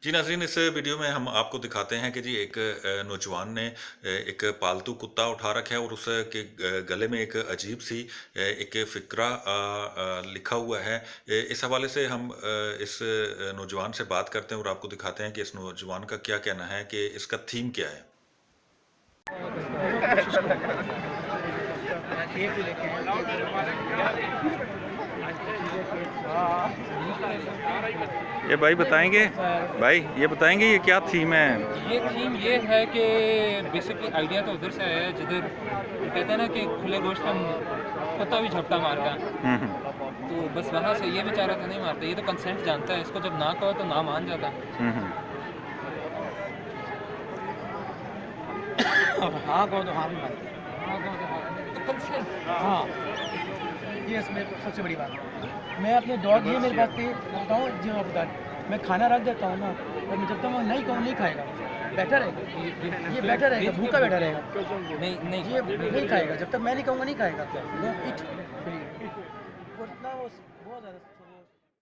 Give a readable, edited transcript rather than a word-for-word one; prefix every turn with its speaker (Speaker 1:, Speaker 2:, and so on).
Speaker 1: जी नाज़रीन, इस वीडियो में हम आपको दिखाते हैं कि जी एक नौजवान ने एक पालतू कुत्ता उठा रखा है और उसके गले में एक अजीब-सी एक फ़िक्रा लिखा हुआ है। इस हवाले से हम इस नौजवान से बात करते हैं और आपको दिखाते हैं कि इस नौजवान का क्या कहना है कि इसका थीम क्या है। ये भाई बताएँगे? भाई ये बताएँगे ये क्या थीम है?
Speaker 2: ये थीम ये है कि बेसिकली आइडिया तो उधर से आया है जिधर कहते हैं ना कि खुले गोश्त में कुत्ता भी झपटा मारता है।
Speaker 1: हुँ, हुँ।
Speaker 2: तो बस वहाँ से ये बेचारा था नहीं मारता, ये तो कंसेंट जानता है, इसको जब ना कहो तो ना मान जाता है।
Speaker 1: हुँ, हुँ।
Speaker 3: अब हाँ कहो तो हाँ भी मानते हैं।
Speaker 2: हाँ, तो कंसेंट।
Speaker 3: हाँ, ये इसमें सबसे बड़ी बात है। मैं अपने डॉग ये मेरे पास पे रखता हूँ जी मैं बता मैं खाना रख देता हूँ ना और मैं जब तक मैं नहीं कहूँ नहीं खाएगा, बैठा रहेगा, ये बैठा रहेगा, भूखा बैठा रहेगा,
Speaker 2: नहीं नहीं
Speaker 3: ये नहीं खाएगा, जब तक मैं नहीं कहूँगा नहीं खाएगा। वो इट और इतना वो बहुत ज़्यादा